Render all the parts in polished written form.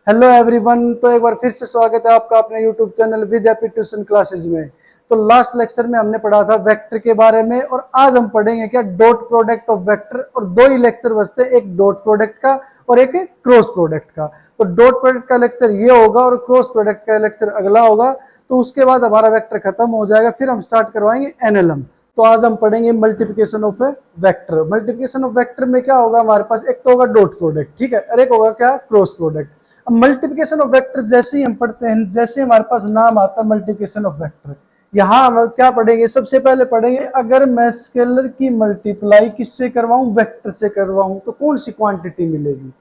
Hello everyone. तो एक बार फिर से स्वागत है आपका अपने यूट्यूब चैनल विद्यापीठ ट्यूशन क्लासेस में। तो लास्ट लेक्चर में हमने पढ़ा था वेक्टर के बारे में और आज हम पढ़ेंगे क्या डॉट प्रोडक्ट ऑफ वेक्टर। और दो ही लेक्चर बचते हैं, एक डॉट प्रोडक्ट का और एक क्रॉस प्रोडक्ट का। तो डॉट प्रोडक्ट का लेक्चर ये होगा और क्रॉस प्रोडक्ट का लेक्चर अगला होगा। तो उसके बाद हमारा वेक्टर खत्म हो जाएगा, फिर हम स्टार्ट करवाएंगे एनएलएम। तो आज हम पढ़ेंगे multiplication of A vector. Multiplication of vector में क्या होगा हमारे पास, एक तो होगा डॉट प्रोडक्ट, ठीक है, और एक होगा क्या क्रॉस प्रोडक्ट। अब मल्टीप्लिकेशन ऑफ वेक्टर जैसे ही हम पढ़ते हैं, जैसे हमारे पास नाम आता है मल्टीप्लिकेशन ऑफ वेक्टर, यहाँ हम क्या पढ़ेंगे, सबसे पहले पढ़ेंगे अगर मैं स्केलर की मल्टीप्लाई किससे करवाऊं, वेक्टर से करवाऊं तो कौन सी क्वांटिटी मिलेगी।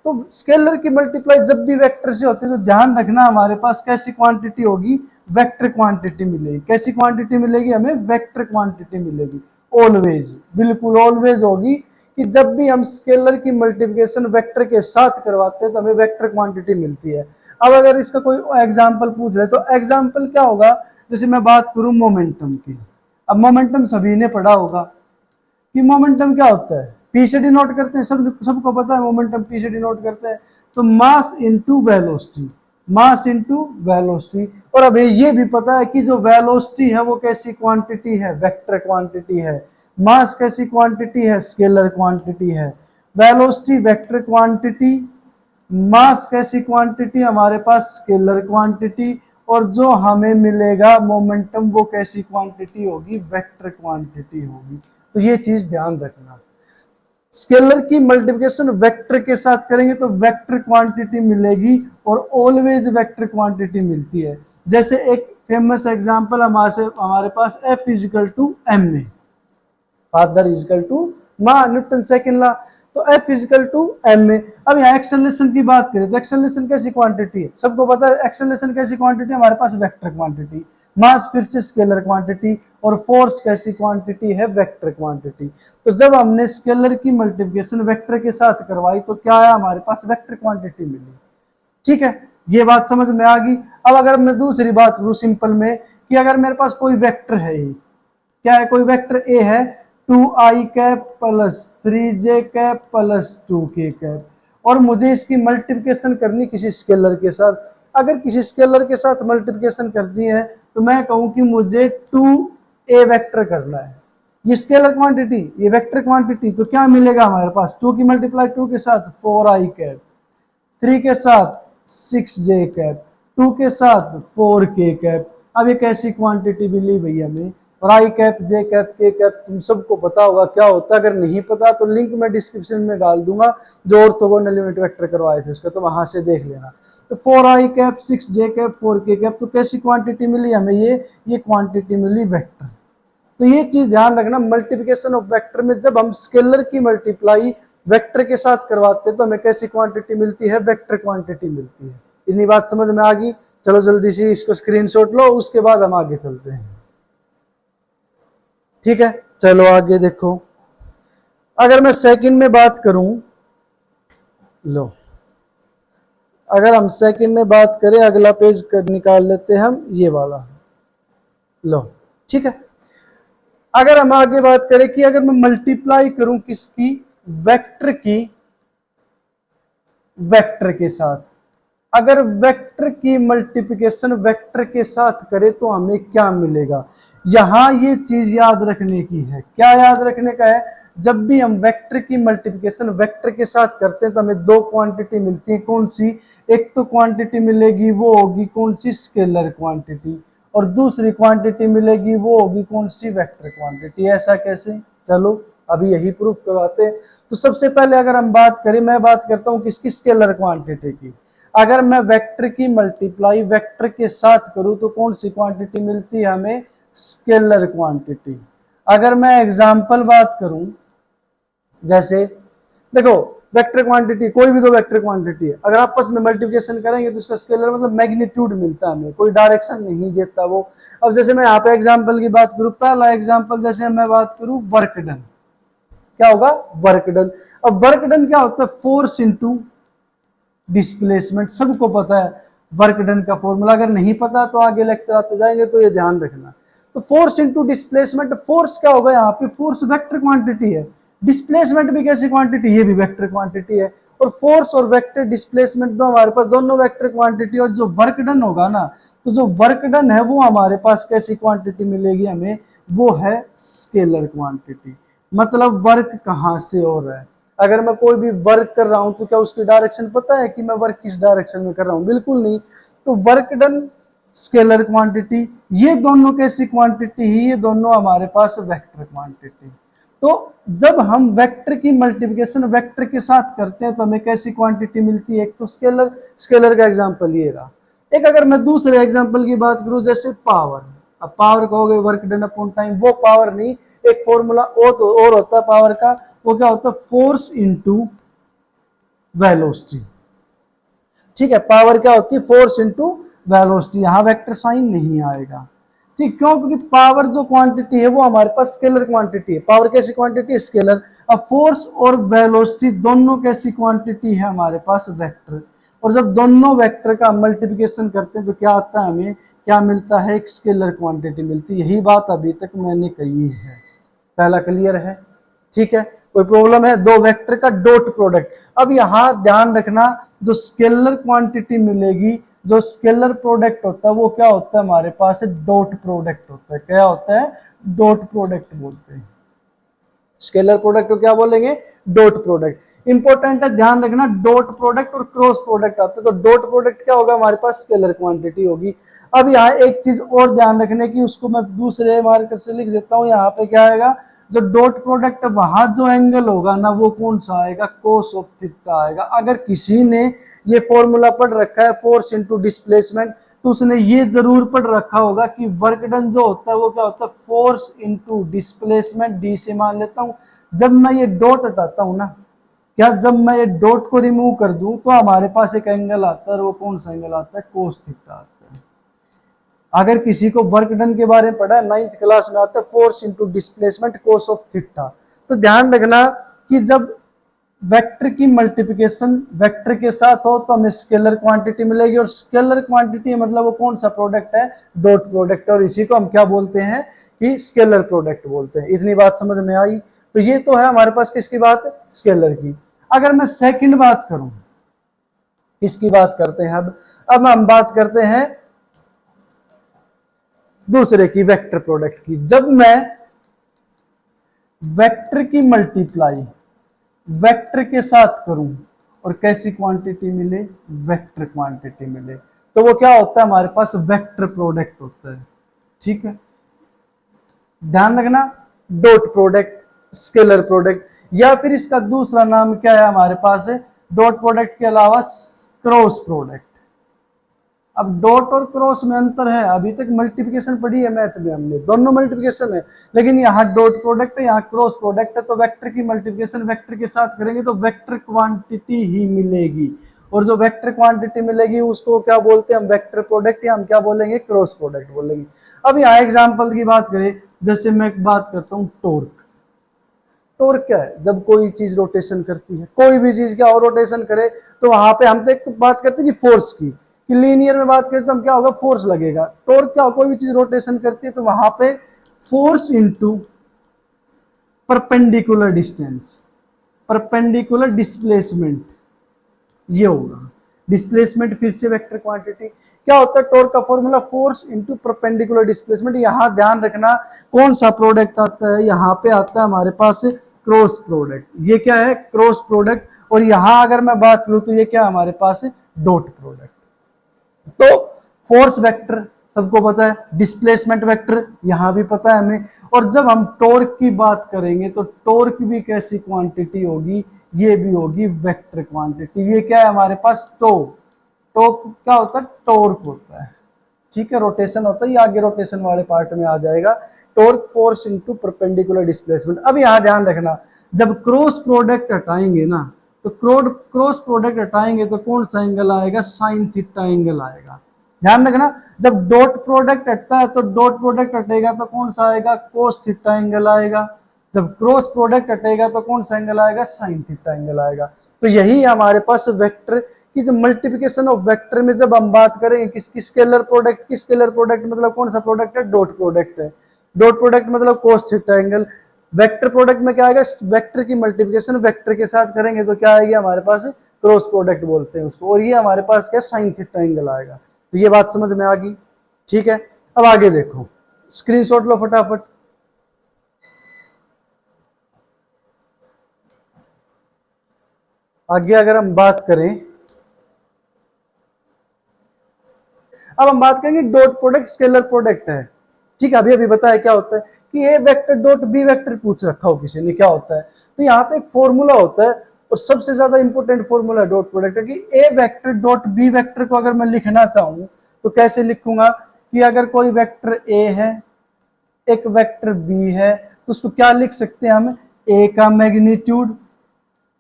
तो स्केलर की मल्टीप्लाई जब भी वेक्टर से होती है तो ध्यान रखना हमारे पास कैसी क्वांटिटी होगी, वेक्टर क्वांटिटी मिलेगी। कैसी क्वांटिटी मिलेगी हमें, वेक्टर क्वांटिटी मिलेगी। ऑलवेज, बिल्कुल ऑलवेज होगी कि जब भी हम स्केलर की मल्टीप्लिकेशन वेक्टर के साथ करवाते हैं तो हमें वेक्टर क्वांटिटी मिलती है। अब अगर इसका कोई एग्जांपल पूछ रहे तो एग्जांपल क्या होगा, जैसे मैं बात करूं मोमेंटम की। अब मोमेंटम सभी ने पढ़ा होगा कि मोमेंटम क्या होता है, पी से डिनोट करते हैं, सबको पता है मोमेंटम पी से डिनोट करते हैं। तो mass into velocity, mass into velocity. और अब ये भी पता है कि जो वेलोसिटी है वो कैसी क्वांटिटी है, वेक्टर क्वांटिटी है। मास कैसी क्वांटिटी है, स्केलर क्वांटिटी है। वेलोसिटी वेक्टर क्वांटिटी, मास कैसी क्वांटिटी हमारे पास, स्केलर क्वांटिटी। और जो हमें मिलेगा मोमेंटम वो कैसी क्वांटिटी होगी, वेक्टर क्वांटिटी होगी। तो ये चीज ध्यान रखना, स्केलर की मल्टीप्लिकेशन वेक्टर के साथ करेंगे तो वेक्टर क्वांटिटी मिलेगी और ऑलवेज वेक्टर क्वांटिटी मिलती है। जैसे एक फेमस एग्जांपल हमारे पास F इजिकल टू एम में, फादर इजिकल टू माँ, न्यूटन सेकंड लॉ। तो F इजिकल टू एम में। अब यहाँ एक्सेलरेशन की बात करें तो एक्सेलरेशन कैसी क्वांटिटी है, सबको पता है एक्सेलरेशन कैसी क्वांटिटी, हमारे पास वेक्टर क्वांटिटी। मास फिर से स्केलर क्वांटिटी और फोर्स कैसी क्वांटिटी है, वेक्टर क्वांटिटी। तो जब हमने स्केलर की मल्टीप्लिकेशन वेक्टर के साथ करवाई तो क्या है हमारे पास, वेक्टर क्वांटिटी मिली। ठीक है, ये बात समझ में आ गई। अब अगर मैं दूसरी बात करूं सिंपल में कि अगर मेरे पास कोई वेक्टर है, ये क्या है, कोई वेक्टर ए है 2i cap plus 3j cap plus 2k cap, और मुझे इसकी मल्टीप्लिकेशन करनी किसी स्केलर के साथ। अगर किसी स्केलर के साथ मल्टीप्लिकेशन करनी है तो मैं कहूं कि मुझे 2a वेक्टर करना है, ये स्केलर क्वांटिटी, ये वेक्टर क्वांटिटी। तो क्या मिलेगा हमारे पास, 2 की मल्टीप्लाई 2 के साथ 4i कैप, 3 के साथ 6j कैप, 2 के साथ 4k कैप। अब ये कैसी क्वांटिटी मिली भैया हमें, और आई कैप जे कैप के कैप तुम सबको पता होगा क्या होता है। अगर नहीं पता तो लिंक मैं डिस्क्रिप्शन में डाल दूंगा, जो ऑर्थोगोनल यूनिट वेक्टर करवाए थे उसका, तो वहां से देख लेना। तो 4i cap 6j cap 4k cap, तो कैसी क्वांटिटी मिली हमें, ये क्वांटिटी मिली वेक्टर। तो ये चीज ध्यान रखना, मल्टीप्लिकेशन ऑफ वेक्टर में जब हम स्केलर की मल्टीप्लाई वेक्टर के साथ करवाते हैं तो हमें कैसी क्वांटिटी मिलती है, वेक्टर क्वांटिटी मिलती है। इतनी बात समझ में आ गई। चलो जल्दी से इसको स्क्रीनशॉट लो, उसके बाद हम आगे चलते हैं। ठीक है, चलो आगे देखो। अगर मैं सेकंड में बात करूं, लो अगर हम सेकंड में बात करें, अगला पेज निकाल लेते हैं हम, ये वाला लो। ठीक है, अगर हम आगे बात करें कि अगर मैं मल्टीप्लाई करूं किसकी, वेक्टर की वेक्टर के साथ, अगर वेक्टर की मल्टीप्लिकेशन वेक्टर के साथ करें तो हमें क्या मिलेगा। यहां ये चीज याद रखने की है, क्या याद रखने का है, जब भी हम वेक्टर की मल्टीप्लिकेशन वेक्टर के साथ करते हैं तो हमें दो क्वांटिटी मिलती है। कौन सी, एक तो क्वांटिटी मिलेगी वो होगी कौन सी, स्केलर क्वांटिटी, और दूसरी क्वांटिटी मिलेगी वो होगी कौन सी, वेक्टर क्वांटिटी। ऐसा कैसे, चलो अभी यही प्रूफ करवाते हैं। तो सबसे पहले अगर हम बात करें, मैं बात करता हूं किसकी, स्केलर क्वांटिटी की। अगर मैं वेक्टर की मल्टीप्लाई वेक्टर के साथ करूं तो कौन सी क्वांटिटी मिलती है हमें, स्केलर क्वांटिटी। अगर मैं एग्जांपल बात करूं, जैसे देखो वेक्टर क्वांटिटी, कोई भी दो वेक्टर क्वांटिटी है, अगर आपस में मल्टीप्लिकेशन करेंगे तो उसका स्केलर मतलब मैग्नीट्यूड मिलता है हमें, कोई डायरेक्शन नहीं देता वो। अब जैसे मैं यहाँ पे एग्जांपल की बात करूं, पहला एग्जांपल जैसे मैं बात करूं वर्क डन, क्या होगा, वर्क डन। अब वर्क डन क्या होता है, फोर्स इंटू डिस्प्लेसमेंट। सबको पता है वर्क डन का फॉर्मूला, अगर नहीं पता तो आगे लेक्चर आते जाएंगे तो ये ध्यान रखना। तो फोर्स इंटू डिस्प्लेसमेंट, फोर्स क्या होगा यहाँ पे, फोर्स वेक्टर क्वांटिटी है, डिस्प्लेसमेंट भी कैसी क्वांटिटी, ये भी वेक्टर क्वांटिटी है। और फोर्स और वेक्टर डिस्प्लेसमेंट दो हमारे पास दोनों वेक्टर क्वांटिटी, और जो वर्क डन होगा ना, तो जो वर्क डन है वो हमारे पास कैसी क्वांटिटी मिलेगी हमें, वो है स्केलर क्वांटिटी। मतलब वर्क कहाँ से हो रहा है, अगर मैं कोई भी वर्क कर रहा हूं तो क्या उसकी डायरेक्शन पता है कि मैं वर्क किस डायरेक्शन में कर रहा हूं, बिल्कुल नहीं। तो वर्क डन स्केलर क्वांटिटी, ये दोनों कैसी क्वांटिटी ही, ये दोनों हमारे पास वेक्टर क्वांटिटी। तो जब हम वेक्टर की मल्टीप्लिकेशन वेक्टर के साथ करते हैं तो हमें कैसी क्वांटिटी मिलती है, एक तो स्केलर, स्केलर का एग्जांपल ये रहा। एक अगर मैं दूसरे एग्जांपल की बात करूं जैसे पावर, अब पावर कहोगे वर्क डन अपॉन टाइम, वो पावर नहीं, एक फॉर्मूला और होता है पावर का, वो क्या होता है, फोर्स इनटू वेलोसिटी। ठीक है, पावर क्या होती है, फोर्स इनटू वेलोसिटी, यहां वेक्टर साइन नहीं आएगा। ठीक, क्यों, क्योंकि पावर जो क्वांटिटी है वो हमारे पास स्केलर क्वांटिटी है। पावर कैसी क्वांटिटी है, स्केलर। अब फोर्स और वेलोसिटी दोनों कैसी क्वांटिटी है हमारे पास, वेक्टर। और जब दोनों वेक्टर का मल्टीप्लिकेशन करते हैं तो क्या आता है, हमें क्या मिलता है, एक स्केलर क्वांटिटी मिलती है। यही बात अभी तक मैंने कही है, पहला क्लियर है। ठीक है, कोई प्रॉब्लम है, दो वेक्टर का डॉट प्रोडक्ट। अब यहां ध्यान रखना, जो स्केलर क्वांटिटी मिलेगी, जो स्केलर प्रोडक्ट होता है वो क्या होता है हमारे पास, डॉट प्रोडक्ट होता है। क्या होता है, डॉट प्रोडक्ट बोलते हैं। स्केलर प्रोडक्ट को क्या बोलेंगे, डॉट प्रोडक्ट। इंपॉर्टेंट है, ध्यान रखना, डॉट प्रोडक्ट और क्रॉस प्रोडक्ट आते हैं, तो डॉट प्रोडक्ट क्या होगा, हमारे पास स्केलर क्वांटिटी होगी। अब यहाँ एक चीज और ध्यान रखने की, उसको मैं दूसरे मार्कर से लिख देता हूँ। यहाँ पे क्या आएगा, जो डॉट प्रोडक्ट वहां जो एंगल होगा ना, वो कौन सा आएगा, कोस ऑफ थीटा आएगा। अगर किसी ने ये फॉर्मूला पढ़ रखा है फोर्स इंटू डिस्प्लेसमेंट, तो उसने ये जरूर पढ़ रखा होगा कि वर्क डन जो होता है वो क्या होता है, फोर्स इंटू डिस्प्लेसमेंट, डी से मान लेता हूं। जब मैं ये डॉट हटाता हूं ना, क्या जब मैं ये डॉट को रिमूव कर दूं तो हमारे पास एक एंगल आता है, वो कौन सा एंगल आता है, कोस थीटा आता है। अगर किसी को वर्क डन के बारे में पढ़ा है, 9th क्लास में आता है force into displacement cos of theta. तो ध्यान रखना कि जब वेक्टर की मल्टीप्लिकेशन वेक्टर के साथ हो तो हमें स्केलर क्वांटिटी मिलेगी, और स्केलर क्वांटिटी मतलब वो कौन सा प्रोडक्ट है, डॉट प्रोडक्ट, और इसी को हम क्या बोलते हैं कि स्केलर प्रोडक्ट बोलते हैं। इतनी बात समझ में आई। तो ये तो है हमारे पास किसकी बात, स्केलर की। अगर मैं सेकंड बात करूं, किसकी बात करते हैं, अब हम बात करते हैं दूसरे की, वेक्टर प्रोडक्ट की। जब मैं वेक्टर की मल्टीप्लाई वेक्टर के साथ करूं और कैसी क्वांटिटी मिले, वेक्टर क्वांटिटी मिले, तो वो क्या होता है, हमारे पास वेक्टर प्रोडक्ट होता है। ठीक है, ध्यान रखना, डॉट प्रोडक्ट, स्केलर प्रोडक्ट, या फिर इसका दूसरा नाम क्या है हमारे पास है, डॉट प्रोडक्ट के अलावा क्रॉस प्रोडक्ट। अब डॉट और क्रॉस में अंतर है, अभी तक मल्टीप्लिकेशन पढ़ी है मैथ में हमने, दोनों मल्टीप्लिकेशन है, लेकिन यहाँ डॉट प्रोडक्ट है, यहाँ क्रॉस प्रोडक्ट है। तो वेक्टर की मल्टीप्लिकेशन वेक्टर के साथ करेंगे तो वेक्टर क्वांटिटी ही मिलेगी, और जो वेक्टर क्वांटिटी मिलेगी उसको क्या बोलते हैं हम, वेक्टर प्रोडक्ट, या हम क्या बोलेंगे, क्रॉस प्रोडक्ट बोलेंगे। अब यहाँ एग्जाम्पल की बात करें, जैसे मैं बात करता हूँ टॉर्क। टॉर्क क्या है, जब कोई चीज रोटेशन करती है, कोई भी चीज क्या और रोटेशन करे, तो वहां पे हम तो एक तो बात करते हैं कि फोर्स की, कि लीनियर में बात करें तो हम क्या होगा, फोर्स लगेगा। टॉर्क क्या, कोई भी चीज रोटेशन करती है तो वहां पे force into perpendicular distance, perpendicular displacement, ये होगा। डिस्प्लेसमेंट फिर से वेक्टर क्वांटिटी। क्या होता है टॉर्क का formula, force into perpendicular displacement. यहां ध्यान रखना कौन सा प्रोडक्ट आता है, यहाँ पे आता है हमारे पास क्रॉस प्रोडक्ट। ये क्या है, क्रॉस प्रोडक्ट। और यहां अगर मैं बात करूं तो ये क्या हमारे पास है, डॉट प्रोडक्ट। तो फोर्स वेक्टर सबको पता है, डिस्प्लेसमेंट वेक्टर यहां भी पता है हमें। और जब हम टॉर्क की बात करेंगे तो टॉर्क भी कैसी क्वांटिटी होगी, ये भी होगी वेक्टर क्वांटिटी। ये क्या है हमारे पास, टॉर्क क्या होता है, टॉर्क होता है। ठीक है, रोटेशन होता है, ये आगे रोटेशन वाले पार्ट में आ जाएगा। Torque force into perpendicular displacement. अब यहां ध्यान रखना, जब क्रॉस प्रोडक्ट हटाएंगे ना, तो क्रॉस प्रोडक्ट हटाएंगे तो कौन सा एंगल आएगा, साइन थीटा एंगल आएगा। ध्यान रखना, जब डॉट प्रोडक्ट हटता है तो डॉट प्रोडक्ट हटेगा तो कौन सा आएगा, कोस थीटा एंगल आएगा। जब क्रॉस प्रोडक्ट हटेगा तो कौन सा एंगल आएगा, साइन थीटा एंगल आएगा। तो यही हमारे पास वेक्टर की जो मल्टीप्लिकेशन ऑफ वेक्टर में जब हम बात करेंगे किसकी, स्केलर प्रोडक्ट की। स्केलर प्रोडक्ट मतलब कौन सा प्रोडक्ट है, डॉट प्रोडक्ट है। डॉट प्रोडक्ट मतलब cos theta angle. Vector product में क्या आएगा, वेक्टर की मल्टीप्लिकेशन वेक्टर के साथ करेंगे तो क्या आएगी हमारे पास, क्रॉस प्रोडक्ट बोलते हैं उसको, और ये हमारे पास क्या साइन थीटा एंगल आएगा। तो ये बात समझ में आ गई, ठीक है। अब आगे देखो, स्क्रीनशॉट लो फटाफट। आगे अगर हम बात करें, अब हम बात करेंगे डॉट प्रोडक्ट स्केलर प्रोडक्ट है, ठीक है। अभी अभी बताया क्या होता है कि A vector dot B vector पूछ रखा हो किसी ने, क्या होता है। तो यहाँ पे एक फॉर्मूला होता है, और सबसे ज्यादा इंपॉर्टेंट फॉर्मूला डॉट प्रोडक्ट है, कि A vector dot B vector को अगर मैं लिखना चाहूं तो कैसे लिखूंगा, कि अगर कोई वेक्टर ए है, एक वेक्टर बी है, तो उसको क्या लिख सकते हैं हम, ए का मैग्नीट्यूड,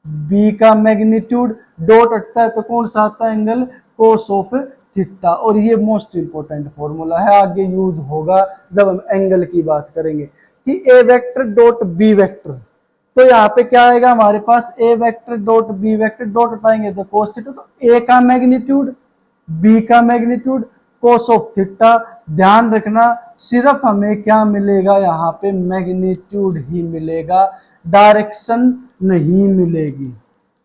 बी का मैग्नीट्यूड, डॉट हटता है तो कौन सा आता है, एंगल कोस ऑफ थीटा। और ये मोस्ट इंपोर्टेंट फॉर्मूला है, आगे यूज होगा जब हम एंगल की बात करेंगे, कि A vector dot B vector. तो यहाँ पे क्या आएगा हमारे पास, A vector dot B vector, dot हटाएंगे तो कोस थीटा, तो ए का मैग्नीट्यूड, बी का मैग्नीट्यूड, कोस ऑफ थीटा। ध्यान रखना सिर्फ हमें क्या मिलेगा यहाँ पे, मैग्नीट्यूड ही मिलेगा, डायरेक्शन नहीं मिलेगी।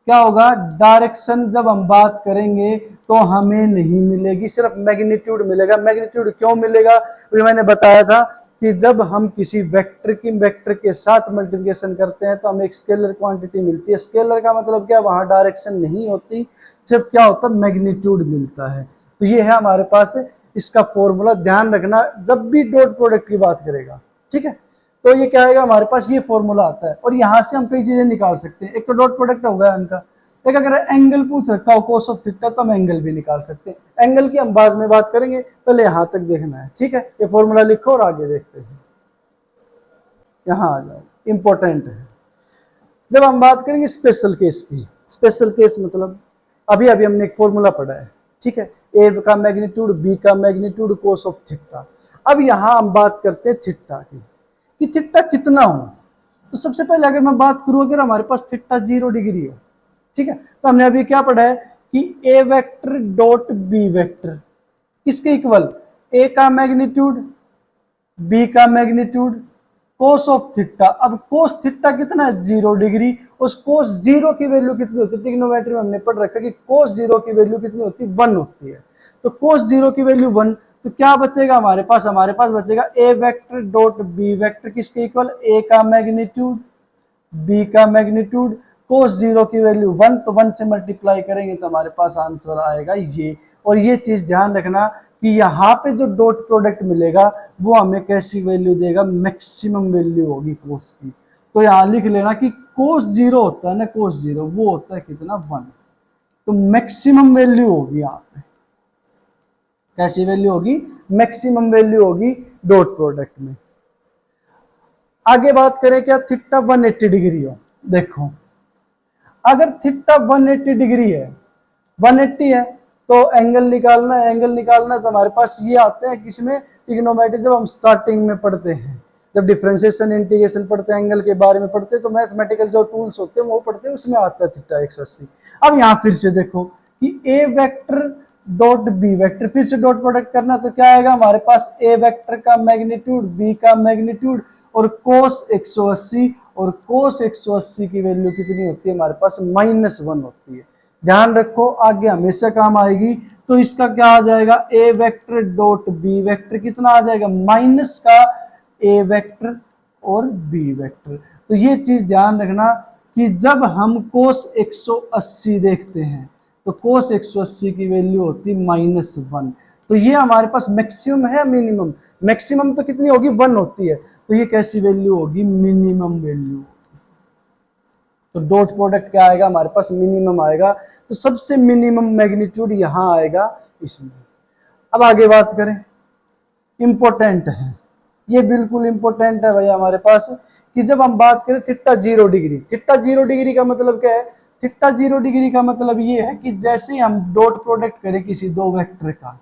क्या होगा, डायरेक्शन जब हम बात करेंगे तो हमें नहीं मिलेगी, सिर्फ मैग्नीट्यूड मिलेगा। मैग्नीट्यूड क्यों मिलेगा, तो मैंने बताया था कि जब हम किसी वेक्टर के साथ मल्टीप्लिकेशन करते हैं तो हमें एक स्केलर क्वांटिटी मिलती है। स्केलर का मतलब क्या, वहां डायरेक्शन नहीं होती, सिर्फ क्या होता है, मैग्नीट्यूड मिलता है। तो ये है हमारे पास इसका फॉर्मूला, ध्यान रखना जब भी डॉट प्रोडक्ट की बात करेगा, ठीक है। तो ये क्या आएगा हमारे पास, ये फॉर्मूला आता है, और यहां से हम कई चीजें निकाल सकते हैं। एक तो डॉट प्रोडक्ट हो गया इनका, एक अगर एंगल पूछ रखा हो कोस ऑफ थीटा तो हम एंगल भी निकाल सकते हैं। एंगल की हम बाद में बात करेंगे, पहले यहां तक देखना है, ठीक है। ये फॉर्मूला लिखो और आगे देखते हैं। यहां आ जाओ, इंपॉर्टेंट है। जब हम बात करेंगे स्पेशल केस की, स्पेशल केस मतलब अभी अभी हमने एक फॉर्मूला पढ़ा है, ठीक है, ए का मैग्नीट्यूड, बी का मैग्नीट्यूड, कोस ऑफ थीटा। अब यहां हम बात करते हैं थीटा की, कि थीटा कितना हो। तो सबसे पहले अगर मैं बात करूं, अगर हमारे पास थीटा 0 डिग्री हो, ठीक है, तो हमने अभी क्या पढ़ा है कि A vector dot B vector किसके इक्वल, ए का मैग्नीट्यूड, बी का मैग्नीट्यूड, कोस ऑफ थीटा। अब कोस थीटा कितना है, 0 डिग्री। उस कोस 0 की वैल्यू कितनी होती है, ट्रिग्नोमेट्री में हमने पढ़ रखा है कि कोस 0 की वैल्यू कितनी होती है, 1 होती है। तो कोस 0 की वैल्यू 1, तो क्या बचेगा हमारे पास, हमारे पास बचेगा ए वेक्टर डॉट बी वेक्टर किसके इक्वल, ए का मैग्नीट्यूड, बी का मैग्नीट्यूड, कोस 0 की वैल्यू 1, तो 1 से मल्टीप्लाई करेंगे तो हमारे पास आंसर आएगा ये। और ये चीज ध्यान रखना कि यहाँ पे जो डॉट प्रोडक्ट मिलेगा वो हमें कैसी वैल्यू देगा, मैक्सिमम वैल्यू होगी कोस की। तो यहाँ लिख लेना कि कोस 0 होता है ना, कोस 0 वो होता है कितना, 1। तो मैक्सिमम वैल्यू होगी यहाँ पे, कैसी वैल्यू होगी, मैक्सिमम वैल्यू होगी डॉट प्रोडक्ट में। आगे बात करें क्या, थीटा 180 डिग्री हो। देखो अगर थीटा 180 डिग्री है, 180 है, तो एंगल निकालना है, एंगल निकालना है तो हमारे पास ये आते हैं किसमें, ट्रिग्नोमेट्री। जब हम स्टार्टिंग में पढ़ते हैं, जब डिफरेंशिएशन इंटीग्रेशन पढ़ते हैं, एंगल के बारे में पढ़ते हैं, तो मैथमेटिकल जो टूल्स होते हैं वो पढ़ते हैं, उसमें आता है थीटा 180। अब यहाँ फिर से देखो कि A vector dot B vector, फिर से डॉट प्रोडक्ट करना, तो क्या आएगा हमारे पास, ए वेक्टर का मैग्नीट्यूड, बी का मैग्नीट्यूड, और कोस 180, और कोस 180 की वैल्यू कितनी होती है हमारे पास, -1 होती है। ध्यान रखो आगे हमेशा काम आएगी। तो इसका क्या आ जाएगा, ए वेक्टर डॉट बी वेक्टर कितना आ जाएगा, माइनस का ए वेक्टर और बी वेक्टर। तो ये चीज ध्यान रखना कि जब हम कोस 180 देखते हैं तो कोस 180 की वैल्यू होती है -1। तो ये हमारे पास मैक्सिमम है, मिनिमम, मैक्सिमम तो कितनी होगी, 1 होती है, तो ये कैसी वैल्यू होगी, मिनिमम वैल्यू। तो डॉट प्रोडक्ट क्या आएगा हमारे पास, मिनिमम आएगा। तो सबसे मिनिमम मैग्नीट्यूड यहां आएगा इसमें। अब आगे बात करें, इंपॉर्टेंट है ये, बिल्कुल इंपॉर्टेंट है भैया हमारे पास, कि जब हम बात करें थीटा 0 डिग्री, थीटा 0 डिग्री का मतलब क्या है, थीटा 0 डिग्री का मतलब ये है कि जैसे ही हम डॉट प्रोडक्ट करें किसी दो वेक्टर का,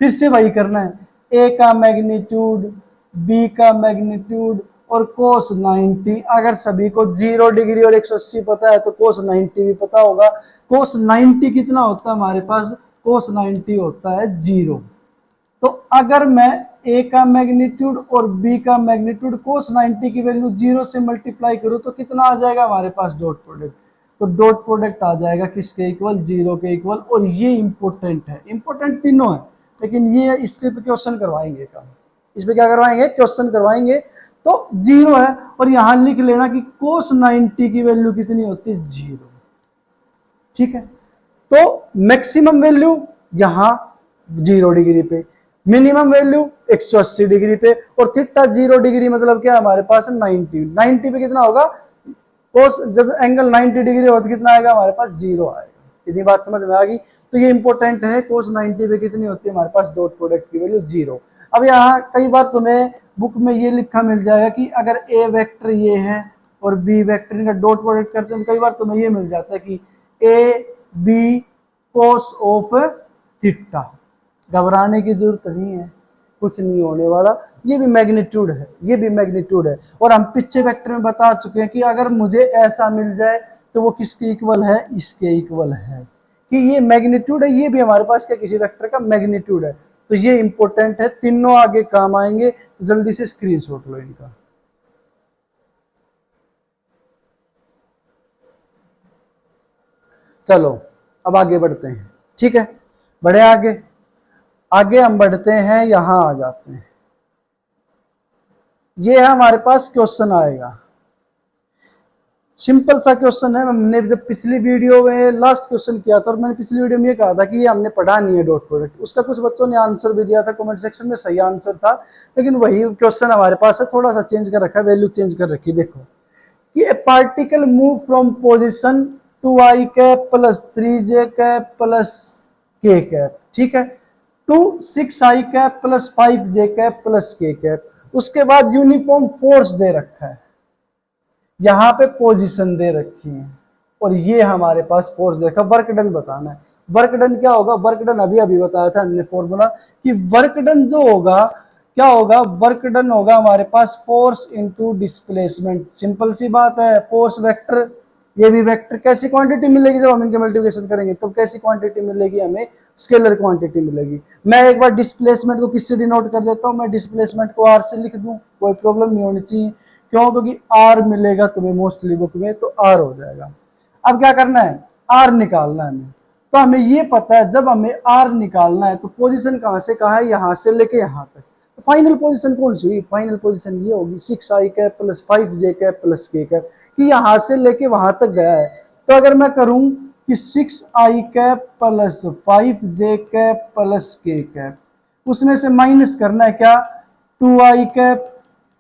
फिर से वही करना है, ए का मैग्नीट्यूड, बी का मैग्नीट्यूड और कोस 90। अगर सभी को 0 डिग्री और 180 पता है तो कोस 90 भी पता होगा। कोस 90 कितना होता है हमारे पास, कोस 90 होता है 0। तो अगर मैं ए का मैग्नीट्यूड और बी का मैग्नीट्यूड कोस 90 की वैल्यू 0 से मल्टीप्लाई करूं तो कितना आ जाएगा हमारे पास डॉट प्रोडक्ट, तो डॉट प्रोडक्ट आ जाएगा किसके इक्वल, 0 के इक्वल। और ये इंपॉर्टेंट है, इंपॉर्टेंट तीनों है, लेकिन ये इसके पे क्वेश्चन करवाएंगे काम, इस पे क्या करवाएंगे, क्वेश्चन करवाएंगे। तो 0 है, और यहां लिख लेना कि cos 90 की वैल्यू कितनी होती है, 0। ठीक है, तो मैक्सिमम वैल्यू यहां 0 डिग्री पे, मिनिमम वैल्यू 180 डिग्री पे, और थीटा 0 डिग्री मतलब क्या हमारे पास 90 पे कितना होगा, कोस जब एंगल 90 डिग्री हो तो कितना आएगा हमारे पास, 0 आएगा। इतनी बात समझ में आ गई। तो ये इंपॉर्टेंट है, कोस 90 पे कितनी होती है हमारे पास डॉट प्रोडक्ट की वैल्यू, 0। अब यहाँ कई बार तुम्हें बुक में ये लिखा मिल जाएगा कि अगर ए वेक्टर ये है और बी वेक्टर इनका डॉट प्रोडक्ट करते हैं, तो कई बार तुम्हें ये मिल जाता है कि A B cos of theta. घबराने की जरूरत नहीं है, कुछ नहीं होने वाला, ये भी मैग्नीट्यूड है, ये भी मैग्नीट्यूड है। और हम पीछे वेक्टर में बता चुके हैं कि अगर मुझे ऐसा मिल जाए तो वो किसके इक्वल है, इसके इक्वल है, कि ये मैग्नीट्यूड है, ये भी हमारे पास क्या किसी वेक्टर का मैग्नीट्यूड है। तो ये इंपॉर्टेंट है, तीनों आगे काम आएंगे, तो जल्दी से स्क्रीनशॉट लो इनका। चलो अब आगे बढ़ते हैं, ठीक है, बढ़े आगे। आगे हम बढ़ते हैं, यहां आ जाते हैं, ये है हमारे पास क्वेश्चन आएगा, सिंपल सा क्वेश्चन है। हमने जब पिछली वीडियो में लास्ट क्वेश्चन किया था, और मैंने पिछली वीडियो में ये कहा था कि ये हमने पढ़ा नहीं है डॉट प्रोडक्ट, उसका कुछ बच्चों ने आंसर भी दिया था कमेंट सेक्शन में, सही आंसर था, लेकिन वही क्वेश्चन हमारे पास है, थोड़ा सा चेंज कर रखा है, वैल्यू चेंज कर रखी। देखो कि a particle move from position 2i cap plus 3j cap plus k cap, ठीक है, to 6i cap plus 5j cap plus k cap. उसके बाद यूनिफॉर्म फोर्स दे रखा है, यहां पे पोजीशन दे रखी है, और ये हमारे पास फोर्स देखा, वर्क डन बताना है। वर्क डन क्या होगा, वर्क डन अभी बताया था हमने फॉर्मूला, कि वर्क डन जो होगा क्या होगा, वर्क डन होगा हमारे पास फोर्स इनटू डिस्प्लेसमेंट। सिंपल सी बात है, फोर्स वेक्टर, ये भी वेक्टर, कैसी क्वांटिटी मिलेगी जब हम इनके मल्टीप्लिकेशन करेंगे, तो कैसी क्वांटिटी मिलेगी हमें, स्केलर क्वांटिटी मिलेगी। मैं एक बार डिस्प्लेसमेंट को किससे डिनोट कर देता हूं, मैं डिस्प्लेसमेंट को आर से लिख दूं, कोई प्रॉब्लम नहीं होनी चाहिए, क्यों, क्योंकि आर मिलेगा तुम्हें मोस्टली बुक में, तो आर हो जाएगा। अब क्या करना है, आर निकालना है हमें। तो हमें ये पता है जब हमें आर निकालना है तो पोजीशन कहां से कहां है, यहां से लेके यहां तक। तो फाइनल पोजीशन कौन सी हुई, फाइनल पोजीशन ये होगी 6i cap plus 5j cap plus k cap, कि यहां से लेके वहां तक गया है। तो अगर मैं करूं कि 6i cap plus 5j cap plus k cap, उसमें से माइनस करना है क्या, 2i cap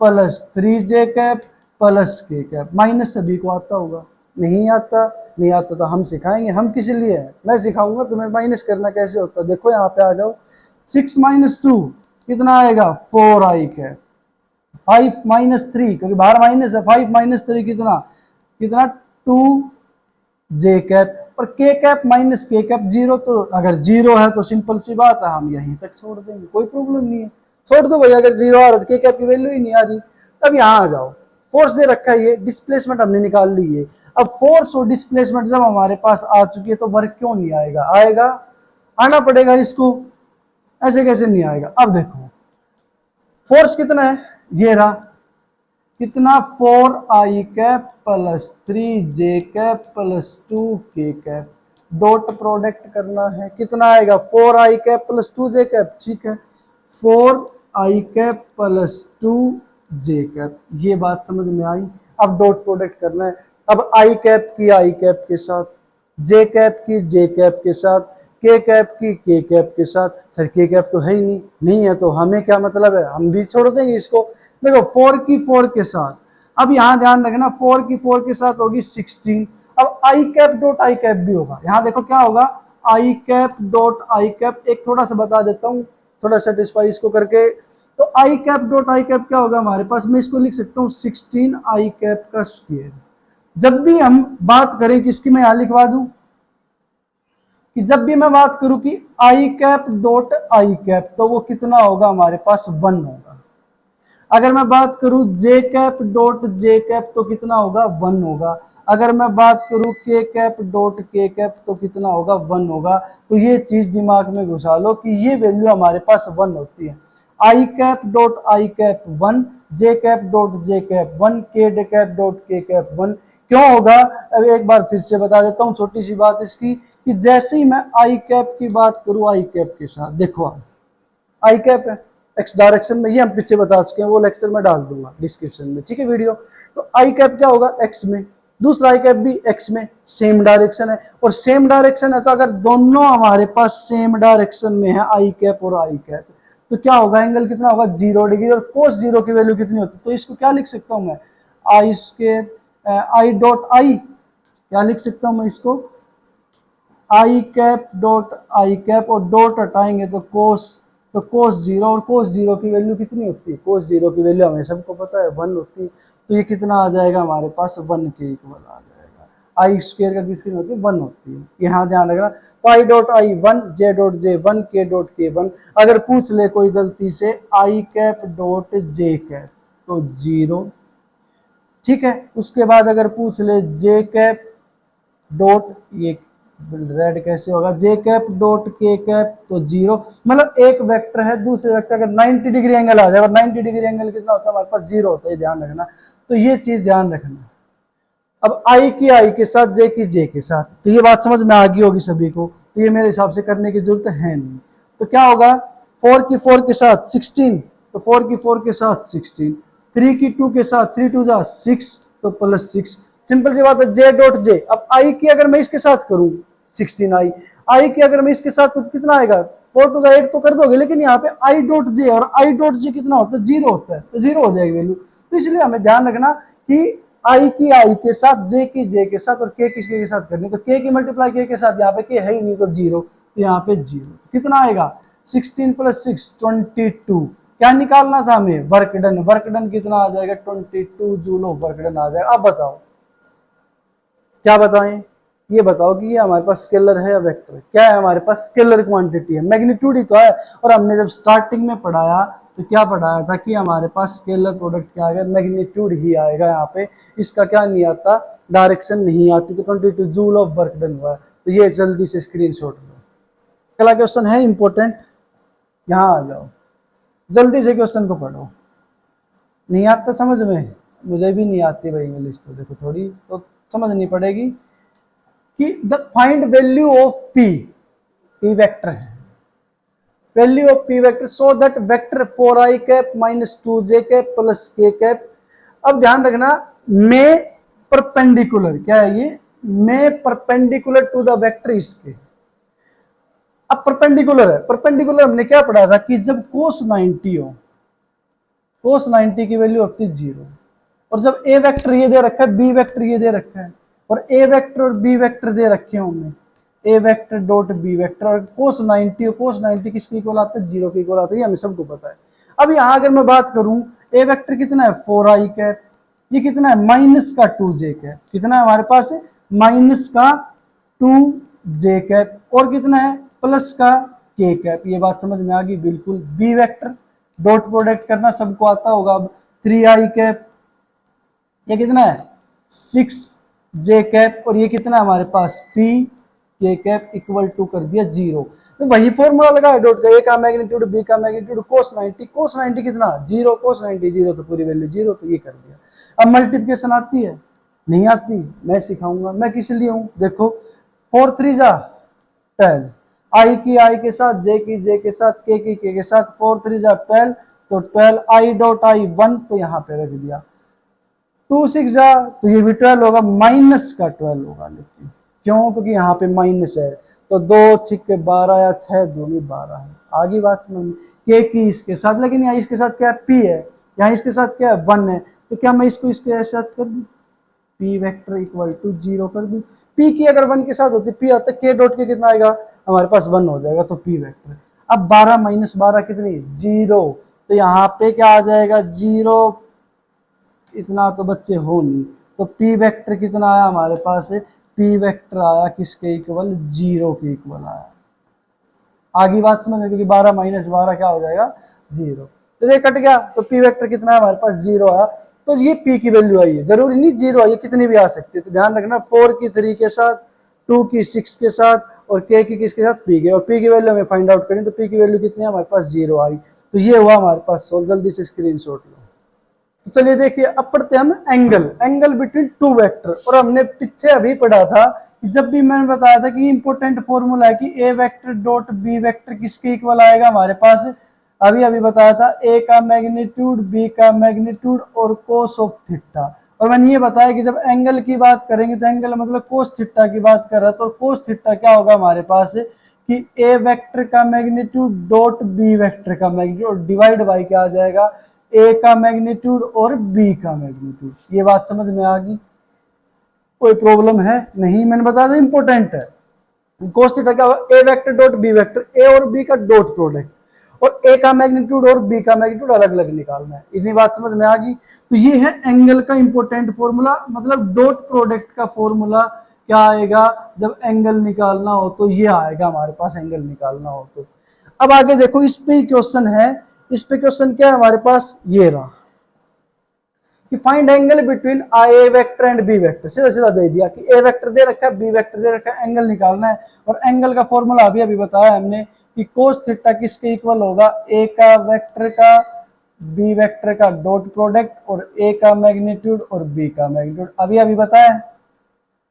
plus 3j cap plus k cap. Minus सभी को आता होगा, नहीं आता, नहीं आता तो हम सिखाएंगे, हम किस लिए है, मैं सिखाऊंगा तुम्हें माइनस करना कैसे होता है। देखो यहाँ पे आ जाओ, 6 माइनस 2 कितना आएगा, 4i कैप, 5 माइनस 3 क्योंकि बाहर माइनस है, 5 माइनस 3 कितना, कितना 2j कैप, और k cap minus k cap 0। तो अगर 0 है तो सिंपल सी बात है, हम यहीं तक छोड़ देंगे, कोई प्रॉब्लम नहीं है, छोड़ दो भाई, अगर 0 आ रहा है k कैप की वैल्यू ही नहीं आ रही। अब यहाँ आ जाओ, फोर्स दे रखा है, ये डिस्प्लेसमेंट हमने निकाल ली है। अब फोर्स और डिस्प्लेसमेंट जब हमारे पास आ चुकी है तो वर्क क्यों नहीं आएगा, आएगा, आना पड़ेगा इसको, ऐसे कैसे नहीं आएगा। अब देखो फोर्स कितना है, ये रहा, कितना 4i cap plus 3j cap plus 2k cap, dot product करना है, कितना आएगा 4i cap plus 2j cap, ठीक है, 4i cap plus 2j cap, ये बात समझ में आई। अब डॉट प्रोडक्ट करना है, अब i कैप की i कैप के साथ, j कैप की j कैप के साथ, k कैप की k कैप के साथ। सर k कैप तो है ही नहीं, नहीं है तो हमें क्या मतलब है, हम भी छोड़ देंगे इसको। देखो 4 की 4 के साथ, अब यहाँ ध्यान रखना 4 की 4 के साथ होगी 16। अब i cap dot i cap भी होगा, यहाँ देखो क्या होगा, i cap dot i cap, एक थोड़ा सा बता देता हूँ, थोड़ा सेटिस्फाई इसको करके। तो i cap dot i cap क्या होगा हमारे पास, मैं इसको लिख सकता हूँ 16i कैप का स्क्वायर। जब भी हम बात करें किसकी, मैं यहां लिखवा दूं कि जब भी मैं बात करूं कि i cap dot i cap, तो वो कितना होगा हमारे पास 1 होगा। अगर मैं बात करूं j cap dot j cap तो कितना होगा 1 होगा। अगर मैं बात करूं k cap dot k cap तो कितना होगा 1 होगा। तो ये चीज दिमाग में घुसा लो कि ये वैल्यू हमारे पास 1 होती है। i cap dot i cap 1, j cap dot j cap 1, k cap dot k cap 1, क्यों होगा अब एक बार फिर से बता देता हूँ छोटी सी बात इसकी, कि जैसे ही मैं आई कैप की बात करूँ, आई कैप के साथ देखो आई कैप है एक्स डायरेक्शन में, ये हम पीछे बता चुके हैं, वो लेक्चर में डाल दूंगा डिस्क्रिप्शन में, ठीक है वीडियो। तो आई कैप क्या होगा, एक्स में, दूसरा आई कैप भी एक्स में, सेम डायरेक्शन है, और सेम डायरेक्शन है तो अगर दोनों हमारे पास सेम डायरेक्शन में है आई कैप और आई कैप, तो क्या होगा, एंगल कितना होगा 0 डिग्री, और कोस 0 की वैल्यू कितनी होती है, तो इसको क्या लिख सकता हूं मैं, आई स्क्वायर आई डॉट आई, क्या लिख सकता हूं मैं इसको, आई कैप डॉट आई कैप, और डॉट हटाएंगे तो कोस 0, और कोस 0 की वैल्यू कितनी होती है, कोस 0 की वैल्यू हमें सबको पता है 1 होती है, तो ये कितना आ जाएगा हमारे पास 1 के इक्वल आ जाएगा। आई स्क्वायर का कितनी होती है 1 होती है, यहाँ ध्यान रखना, Pie dot I 1, J dot J 1, के डॉट के 1, अगर पूछ ले कोई गलती से आई कैप डॉट जे कैप तो 0, ठीक है। उसके बाद अगर पूछ ले जे कैप डॉट, ये रेड कैसे होगा, जे कैप डॉट के कैप तो 0, मतलब एक वेक्टर है दूसरे वेक्टर अगर 90 डिग्री एंगल आ जाए, और 90 डिग्री एंगल कितना होता है हमारे पास 0 होता है, ध्यान रखना, तो ये चीज ध्यान रखना। अब आई की आई के साथ, जे की जे के साथ, तो ये बात समझ में आ गई होगी सभी को, तो ये मेरे हिसाब से करने की जरूरत है नहीं। तो क्या होगा, 4 की 4 के साथ 16, तो 4 की 4 के साथ 16, 3 की 2 के साथ 3 2 जा 6, तो +6, सिंपल सी बात है, जे डॉट जे। अब आई की अगर मैं इसके साथ करूं 16 आई की अगर मैं इसके साथ तो कितना आएगा, 4 2 8 तो कर दोगे, लेकिन यहाँ पे आई डॉट जे, और आई डॉट जे कितना होता है 0 होता है, तो 0 हो जाएगी वैल्यू। तो इसलिए हमें ध्यान रखना कि आई की आई के साथ, जे की जे के साथ, और के किसके के साथ करनी, तो के की मल्टीप्लाई के साथ, यहाँ पे के है ही नहीं तो 0, तो यहाँ पे 0, तो कितना आएगा 16 + 6 22, क्या निकालना था हमें, वर्क डन, वर्क डन कितना आ जाएगा 22 जूल ऑफ वर्क डन आ जाएगा। अब बताओ क्या बताएं, ये बताओ कि ये हमारे पास स्केलर है या वेक्टर है, क्या है हमारे पास, स्केलर क्वांटिटी है, मैग्नीट्यूड ही तो है। और हमने जब स्टार्टिंग में पढ़ाया तो क्या पढ़ाया था कि हमारे पास स्केलर प्रोडक्ट क्या आएगा, मैग्नीट्यूड ही आएगा, यहाँ पे इसका क्या नहीं आता, डायरेक्शन नहीं आती, तो 22 जूल ऑफ वर्क डन हुआ है। तो ये जल्दी से स्क्रीनशॉट लो। अगला क्वेश्चन है इंपॉर्टेंट, यहाँ आ जाओ, जल्दी से क्वेश्चन को पढ़ो। नहीं आता समझ में, मुझे भी नहीं आती भाई इंग्लिश, तो देखो थोड़ी तो समझनी पड़ेगी कि the find value of P, P vector है, value of P vector so that vector 4i cap -2j cap plus k cap. अब ध्यान रखना, में परपेंडिकुलर, क्या है ये, में परपेंडिकुलर टू द वेक्टर इसके। अब परपेंडिकुलर है, परपेंडिकुलर हमने क्या पढ़ा था कि जब cos 90 हो, cos 90 की वैल्यू होती है 0, और जब ए वेक्टर ये दे रखा है, बी वेक्टर ये दे रखा है, और ए वेक्टर और बी वेक्टर दे रखे होंगे, ए वेक्टर डॉट बी वेक्टर, और cos 90 किसके इक्वल आता है 0 के इक्वल आता है, ये हमें सबको पता है। अब यहाँ अगर मैं बात करूं, ए वेक्टर कितना है 4i कैप, ये कितना है -2j कैप, कितना है हमारे पास -2j कैप, और कितना है +k कैप। ये बात समझ में आ गई बिल्कुल। बी वेक्टर डॉट प्रोडक्ट करना सबको आता होगा। अब 3i कैप, ये कितना है 6j कैप, और ये कितना है हमारे पास p k cap equal to कर दिया 0। तो वही फॉर्मूला लगा है डॉट का, ए का मैग्नीट्यूड बी का मैग्नीट्यूड cos 90 कितना 0, cos 90 0, तो पूरी वैल्यू 0, तो ये कर दिया। अब मल्टीप्लिकेशन आती है, नहीं आती, मैं सिखाऊंगा, मैं किस लिए हूं, देखो 4 3 जा 12, आई की आई के साथ, जे की जे के साथ, के की के के साथ, 4 3 जा 12, तो 12 आई डॉट आई 1, तो यहाँ पे रख दिया। 2 6 जा, तो ये भी 12 होगा, माइनस का 12 होगा, लेकिन क्यों, क्योंकि यहाँ पे माइनस है, तो 2 6 12 या 6 2 12 है। आगे बात समझ में, के की इसके साथ, लेकिन यहाँ इसके साथ क्या है p है, यहाँ इसके साथ क्या है 1 है, तो क्या मैं इसको इसके साथ कर दूं, p वेक्टर इक्वल टू 0 कर दूं। p की अगर 1 के साथ होती, p आता k डॉट के कितना आएगा हमारे पास 1 हो जाएगा, तो p वेक्टर। अब 12 - 12 कितनी 0, तो यहाँ पे क्या आ जाएगा 0, इतना तो बच्चे हो नहीं, तो p वेक्टर कितना आया हमारे पास, p वेक्टर आया किसके इक्वल 0 के इक्वल आया। आगे बात समझ, क्योंकि 12 - 12 क्या हो जाएगा 0, तो ये कट गया, तो p वेक्टर कितना है हमारे पास 0 आया, तो ये p की वैल्यू आई है, जरूरी नहीं 0 आई है, कितनी भी आ सकती है। तो ध्यान रखना 4 की 3 के साथ, 2 की 6 के साथ, और k की किसके साथ p के, और p की वैल्यू हमें फाइंड आउट करें, तो p की वैल्यू कितनी है हमारे पास 0 आई, तो ये हुआ हमारे पास सोल्व। जल्दी से स्क्रीनशॉट लो। तो चलिए देखिए, अब पढ़ते हैं हम एंगल बिटवीन टू वेक्टर। और हमने पीछे अभी पढ़ा था कि जब भी मैंने बताया था कि इंपॉर्टेंट फॉर्मूला है कि A vector dot B vector किसके इक्वल आएगा हमारे पास, अभी अभी बताया था ए का मैग्नीट्यूड, बी का मैग्नीट्यूड और कोस ऑफ थीटा। और मैंने ये बताया कि जब एंगल की बात करेंगे तो एंगल मतलब कोस थीटा की बात कर रहा है, तो कोस थीटा क्या होगा हमारे पास कि ए वेक्टर का मैग्नीट्यूड डॉट बी वेक्टर का मैग्नीट्यूड डिवाइड बाई क्या आ जाएगा, ए का मैग्नीट्यूड और बी का मैग्नीट्यूड। ये बात समझ में आ गई? कोई प्रॉब्लम है? नहीं, मैंने बताया था इंपॉर्टेंट है। कोस थीटा क्या होगा, ए वेक्टर डॉट बी वेक्टर, ए और बी का डॉट प्रोडक्ट, और ए का मैग्नीट्यूड और बी का मैग्नीट्यूड अलग अलग निकालना है। इतनी बात समझ में आ गई? तो ये है एंगल का इंपॉर्टेंट फॉर्मूला, मतलब डॉट प्रोडक्ट का फॉर्मूला क्या आएगा जब एंगल निकालना हो, तो ये आएगा हमारे पास एंगल निकालना हो तो। अब आगे देखो, इस पे क्वेश्चन है, इस पे क्वेश्चन क्या है हमारे पास, ये रहा कि find angle between A vector and B vector. सीधा सीधा दे दिया कि ए वेक्टर दे रखा है, बी वेक्टर दे रखा है, एंगल निकालना है। और एंगल का फॉर्मूला अभी बताया हमने कि कोस थीटा किसके इक्वल होगा, ए का वेक्टर का बी वेक्टर का डॉट प्रोडक्ट और ए का मैग्नीट्यूड और बी का मैग्नीट्यूड। अभी बताया।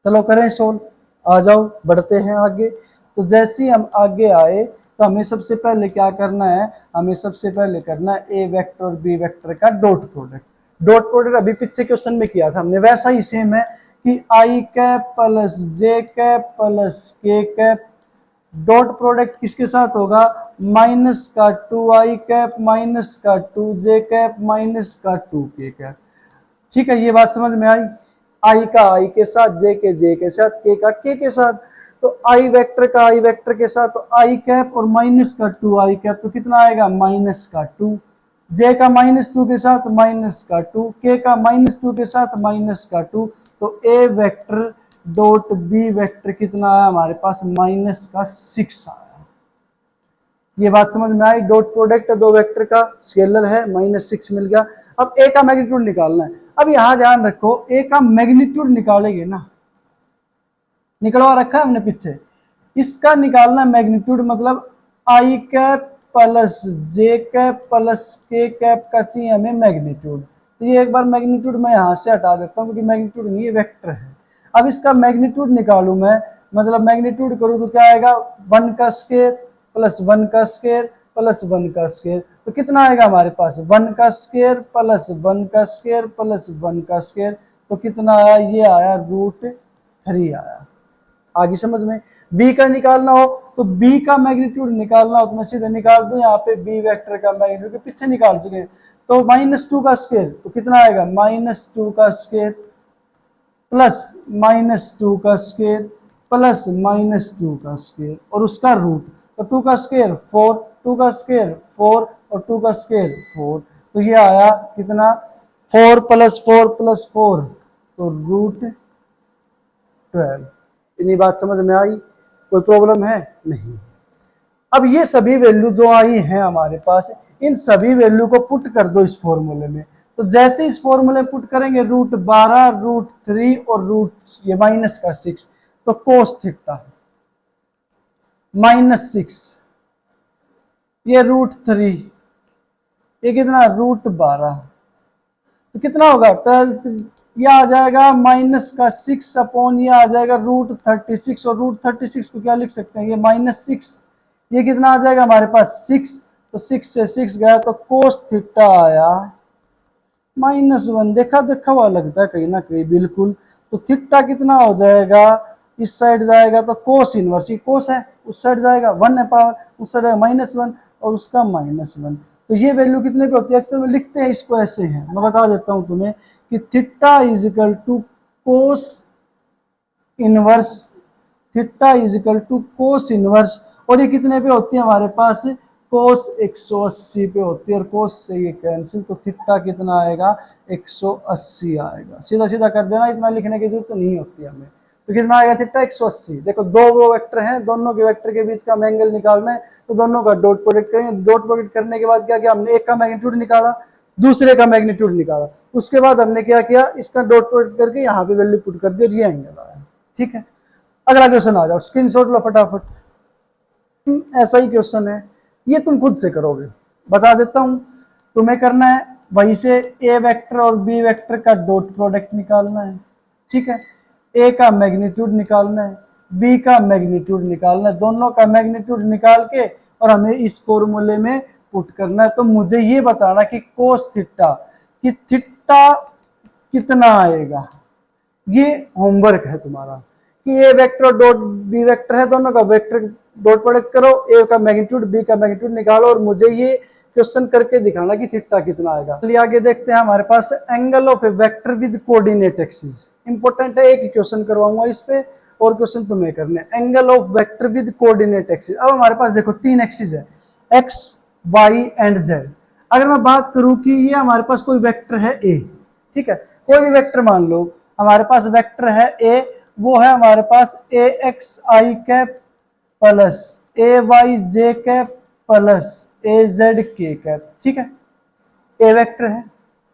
चलो करें सोल्व, आ जाओ बढ़ते हैं आगे। तो जैसे ही हम आगे आए तो हमें सबसे पहले क्या करना है, हमें सबसे पहले करना है ए वेक्टर और बी वेक्टर का डॉट प्रोडक्ट। डॉट प्रोडक्ट अभी पीछे क्वेश्चन में किया था हमने, वैसा ही सेम है कि आई कैप प्लस जे कैप प्लस के कैप, डॉट प्रोडक्ट किसके साथ होगा, माइनस का 2 कैप माइनस का 2 कैप माइनस का 2 कैप। ठीक है, ये बात समझ में आई? आई का आई के साथ, जे के साथ, के का के साथ। तो आई वेक्टर का आई वेक्टर के साथ तो आई कैप और माइनस का 2 कैप, तो कितना आएगा माइनस का 2। जे का -2 के साथ माइनस का 2, के का -2 के साथ माइनस का 2। तो ए वेक्टर डॉट बी वेक्टर कितना आया हमारे पास, माइनस का 6 आया। ये बात समझ में आई? डॉट प्रोडक्ट दो वेक्टर का स्केलर है, -6 मिल गया। अब ए का मैग्नीट्यूड निकालना है। अब यहां ध्यान रखो, ए का मैग्नीट्यूड निकालेंगे ना, निकलवा रखा है हमने पीछे, इसका निकालना मैग्नीट्यूड, मतलब आई कैप प्लस जे कैप प्लस के कैप का चाहिए हमें मैग्नीट्यूड। तो ये एक बार मैग्नीट्यूड मैं यहां से हटा देता हूं क्योंकि मैग्नीट्यूड नहीं, ये वेक्टर है। अब इसका मैग्नीट्यूड निकालूं मैं, मतलब मैग्नीट्यूड करूं तो क्या आएगा, 1 का स्क्वायर प्लस 1 का स्क्वायर प्लस 1 का स्क्वायर। तो कितना आएगा हमारे पास, 1 का स्क्वायर प्लस 1 का स्क्वायर प्लस 1 का स्क्वायर। तो कितना आया, ये आया √3 आया। आगे समझ में? बी का निकालना हो तो बी का मैग्नीट्यूड निकालना हो तो मैं सीधे निकाल दूं, यहाँ पे बी वेक्टर का मैग्नीट्यूड के पीछे निकाल चुके हैं। तो -2 का स्क्वायर तो कितना आएगा, -2 का स्क्वायर प्लस -2 का स्क्वायर प्लस -2 का स्क्वायर और उसका रूट। तो 2 का स्क्वायर 4, 2 का स्क्वायर 4 और 2 का स्क्वायर 4। तो ये आया कितना, 4 + 4 + 4 तो √12। इतनी बात समझ में आई? कोई प्रॉब्लम है? नहीं। अब ये सभी वैल्यू जो आई हैं हमारे पास, इन सभी वैल्यू को पुट कर दो इस फॉर्मूले में। तो जैसे इस फॉर्मूले पुट करेंगे, √12 √3 और ये -6, तो कोस थीटा -6, ये √3, ये कितना √12, तो कितना होगा 12, ये आ जाएगा -6 अपॉन ये आ जाएगा √36। और √36 को क्या लिख सकते हैं, ये -6, ये कितना आ जाएगा हमारे पास 6। तो 6 से 6 गया तो कोस थीटा आया -1। देखा हुआ लगता है कहीं ना कहीं, बिल्कुल। तो थीटा कितना हो जाएगा, इस साइड जाएगा तो कोस इनवर्स, ये कोस है, उस साइड जाएगा 1 है पावर, उस साइड -1 और उसका -1। तो ये वैल्यू कितने पे होती है, अक्सर में लिखते हैं इसको ऐसे हैं, मैं बता देता हूं तुम्हें कि theta = cos inverse, theta = cos inverse. और ये कितने पे होती है हमारे पास, कोस 180 पे होती है। और कोस से ये कैंसिल, तो थीटा कितना आएगा, 180 आएगा। सीधा सीधा कर देना, इतना लिखने की जरूरत नहीं होती हमें। तो कितना आएगा थीटा 180। देखो दो वो वेक्टर हैं, दोनों के वेक्टर के बीच का एंगल निकालना है, तो दोनों का डॉट प्रोडक्ट करेंगे। डॉट प्रोडक्ट करने के बाद क्या किया हमने, एक का मैग्नीट्यूड निकाला, दूसरे का मैग्नीट्यूड निकाला, उसके बाद हमने क्या किया, इसका डॉट प्रोडक्ट करके यहाँ पे वैल्यू पुट कर दिया, ये एंगल आया। ठीक है, अगला क्वेश्चन आ जाओ, स्क्रीनशॉट लो फटाफट। ऐसा ही क्वेश्चन है, ये तुम खुद से करोगे, बता देता हूं। तुम्हें करना है वहीं से ए वेक्टर और बी वेक्टर का डॉट प्रोडक्ट निकालना है, ठीक है। ए का मैग्नीट्यूड निकालना है, बी का मैग्नीट्यूड निकालना है, दोनों का मैग्नीट्यूड निकाल के और हमें इस फॉर्मूले में पुट करना है। तो मुझे ये बताना कि कोस थीटा कि थीटा कितना आएगा, ये होमवर्क है तुम्हारा कि ए वेक्टर और डॉट बी वेक्टर है, दोनों का वेक्टर डॉट प्रोडक्ट करो, ए का मैग्नीट्यूड बी का मैग्नीट्यूड निकालो और मुझे ये क्वेश्चन करके दिखाना कि थीटा कितना आएगा। चलिए आगे देखते हैं। हमारे पास angle of A vector with coordinate axis important है, एक क्वेश्चन करवाऊंगा इस पे और क्वेश्चन तुम्हें करने। Angle of vector with coordinate axis. अब हमारे पास देखो तीन एक्सिस है, एक्स वाई एंड जेड। अगर मैं बात करूं कि ये हमारे पास कोई वेक्टर है ए, ठीक है, कोई भी वेक्टर मान लो हमारे पास वेक्टर है ए, वो है हमारे पास ए एक्स आई कैप प्लस ए वाई जे कैप प्लस ए जेड के कैप, ठीक है। ए वेक्टर है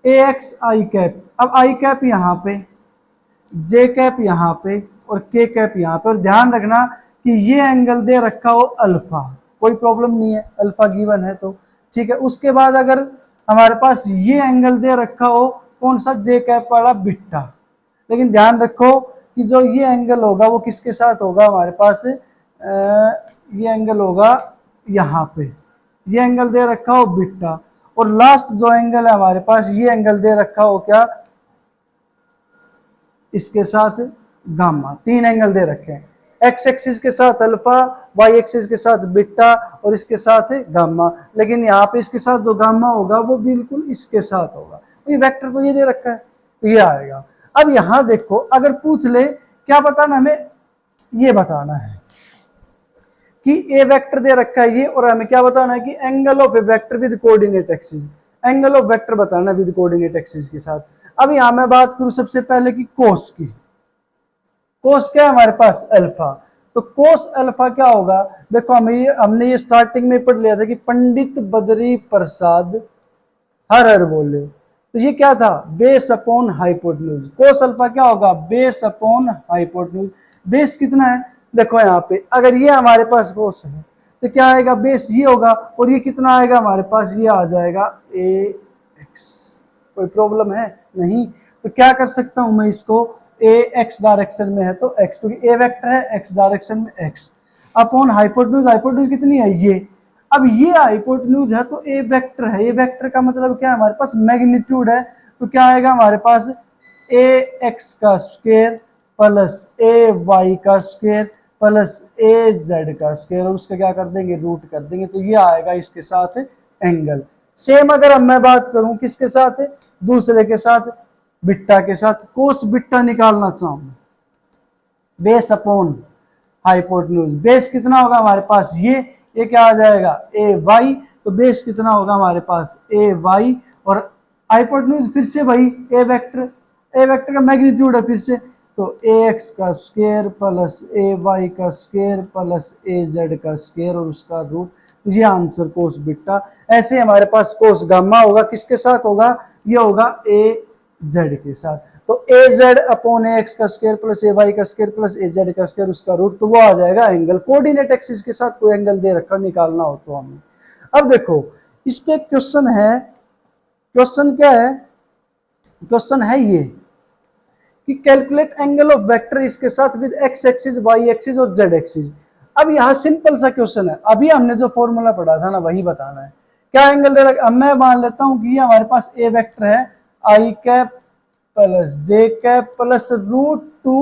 ए एक्स आई कैप, अब आई कैप यहाँ पे, जे कैप यहाँ पे और के कैप यहाँ पे। और ध्यान रखना कि ये एंगल दे रखा हो अल्फा, कोई प्रॉब्लम नहीं है, अल्फा गिवन है तो ठीक है। उसके बाद अगर हमारे पास ये एंगल दे रखा हो कौन सा, जे कैप वाला बीटा, लेकिन ध्यान रखो कि जो ये एंगल होगा वो किसके साथ होगा, हमारे पास ये एंगल होगा यहाँ पे, ये एंगल दे रखा हो बीटा। और लास्ट जो एंगल है हमारे पास, ये एंगल दे रखा हो क्या, इसके साथ गामा। तीन एंगल दे रखे हैं, एक्स एक्सिस के साथ अल्फा, वाई एक्सिस के साथ बीटा और इसके साथ गामा। लेकिन यहाँ पे इसके साथ जो गामा होगा वो बिल्कुल इसके साथ होगा। ये वेक्टर तो ये दे रखा है तो ये आएगा। अब यहाँ देखो अगर पूछ ले क्या बताना, हमें ये बताना है कि ए वेक्टर दे रखा है ये, और हमें क्या बताना है कि angle of A vector with coordinate axis, angle of vector बताना विद कोऑर्डिनेट एक्सिस के साथ। अब यहां मैं बात करूं सबसे पहले कि कोस की, कोस क्या है हमारे पास अल्फा, तो कोस अल्फा क्या होगा, देखो हमने ये स्टार्टिंग में पढ़ लिया था कि पंडित बद्री प्रसाद हर हर बोले, तो ये क्या था, base upon hypotenuse. Cos alpha क्या होगा, बेस अपॉन हाइपोटेन्यूज। बेस कितना है, देखो यहाँ पे अगर ये हमारे पास कोस है तो क्या आएगा, बेस ये होगा, और ये कितना आएगा हमारे पास, ये आ जाएगा ए एक्स। कोई प्रॉब्लम है नहीं, तो क्या कर सकता हूं मैं इसको, ए एक्स डायरेक्शन में है तो एक्स, क्योंकि ए वेक्टर है एक्स डायरेक्शन में एक्स अपॉन हाइपोटेन्यूज। हाइपोटेन्यूज कितनी है ये, अब ये हाइपोटेन्यूज है तो ए वेक्टर है, ए वेक्टर का मतलब क्या है, हमारे पास मैग्नीट्यूड है, तो क्या आएगा हमारे पास ए एक्स का स्क्वायर प्लस ए वाई का स्क्वायर प्लस ए जेड का स्क्वायर, और उसका क्या कर देंगे, रूट कर देंगे, तो ये आएगा इसके साथ एंगल। सेम अगर अब मैं बात करूं किसके साथ, दूसरे के साथ, बिट्टा के साथ, कोस बिट्टा निकालना चाहूं, बेस अपॉन हाइपोटेन्यूज। बेस कितना होगा हमारे पास, ये क्या आ जाएगा ए वाई, तो बेस कितना होगा हमारे पास ए वाई, और हाइपोटेन्यूज फिर से भाई ए वेक्टर का मैग्नीट्यूड है फिर से, तो ए एक्स का स्क्वायर प्लस ए वाई का स्क्वायर प्लस ए जेड का स्क्वायर और उसका रूट, तो ये आंसर कोस बिट्टा। ऐसे हमारे पास कोस गामा होगा, किसके साथ होगा, ये होगा ए जेड के साथ, तो ए जेड अपॉन ए एक्स का स्क्वायर प्लस ए वाई का स्क्वायर प्लस ए जेड का स्क्वायर उसका रूट, तो वो आ जाएगा एंगल। कोऑर्डिनेट एक्सिस के साथ कोई एंगल दे रखा निकालना हो तो हमें। अब देखो इस पे क्वेश्चन है, क्वेश्चन क्या है, क्वेश्चन है ये कि कैलकुलेट एंगल ऑफ वेक्टर इसके साथ with X axis Y axis और जेड एक्सिस। अब यहाँ सिंपल सा क्वेश्चन है, अभी हमने जो फॉर्मूला पढ़ा था ना वही बताना है, क्या एंगल दे रखा। अब मैं मान लेता हूं कि ये हमारे पास ए वेक्टर है आई कैप प्लस जे कैप प्लस रूट टू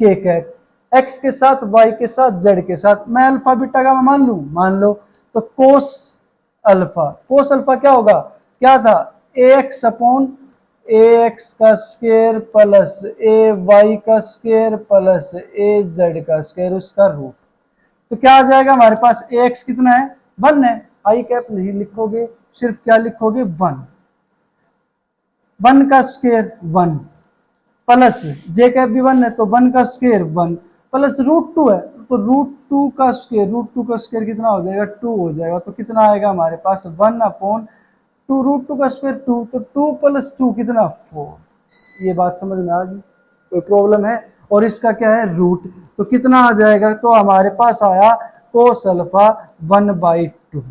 के कैप, एक्स के साथ वाई के साथ जेड के साथ, मैं अल्फा बीटा का मान लूं, मान लो, तो कोस अल्फा क्या होगा, क्या था ए एक्स अपॉन ए एक्स का स्क्वायर प्लस ए वाई का स्क्वायर प्लस ए जेड का स्क्वायर उसका रूट, तो क्या आ जाएगा हमारे पास, ए एक्स कितना है 1 है, आई कैप नहीं लिखोगे, सिर्फ क्या लिखोगे 1 का स्क्वायर 1 प्लस जे कैप भी 1 है तो 1 का स्क्वायर 1 प्लस रूट 2 है तो रूट 2 का स्क्वायर कितना हो जाएगा 2 हो जाएगा, तो कितना आएगा हमारे पास 1 अपॉन 2 रूट 2 का स्क्वायर 2, तो 2 प्लस 2 कितना 4। ये बात समझ में आ गई, कोई प्रॉब्लम है। और इसका क्या है रूट, तो कितना आ जाएगा, तो हमारे पास आया कोस अल्फा 1/2।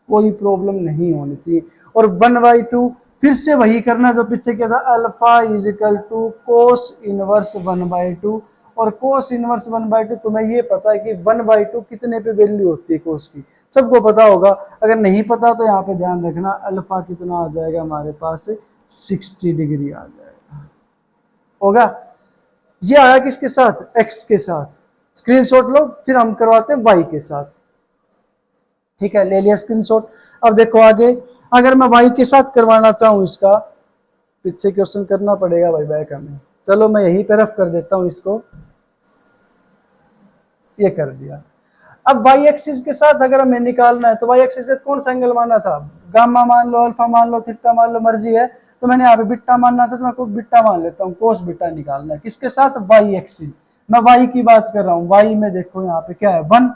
कोई प्रॉब्लम नहीं होनी चाहिए। और 1/2 फिर से वही करना जो पीछे क्या था, alpha is equal to cos inverse 1/2। और कोस इनवर्स 1/2 तुम्हें ये पता है कि 1/2 कितने पे वैल्यू होती है कोस की, सबको पता होगा। अगर नहीं पता तो यहाँ पे ध्यान रखना, अल्फा कितना आ जाएगा हमारे पास 60 डिग्री आ जाएगा, होगा। ये आया किसके साथ, एक्स के साथ, स्क्रीनशॉट लो, फिर हम करवाते हैं वाई के साथ। ठीक है, ले लिया स्क्रीनशॉट। अब देखो आगे, अगर मैं वाई के साथ करवाना चाहूं इसका, पीछे क्वेश्चन करना पड़ेगा भाई बैक हमें। चलो मैं यही पे रफ कर देता हूं इसको, ये कर दिया। अब वाई एक्सिस के साथ अगर हमें निकालना है तो वाई एक्सिस के कौन सा एंगल माना था, गामा मान लो, अल्फा मान लो, थीटा मान लो, मर्जी है। तो मैंने यहाँ पे बीटा मानना था तो मैं बीटा मान लेता हूँ, कोस बीटा निकालना है किसके साथ, वाई एक्सिस। मैं वाई की बात कर रहा हूँ, वाई में देखो यहाँ पे क्या है 1।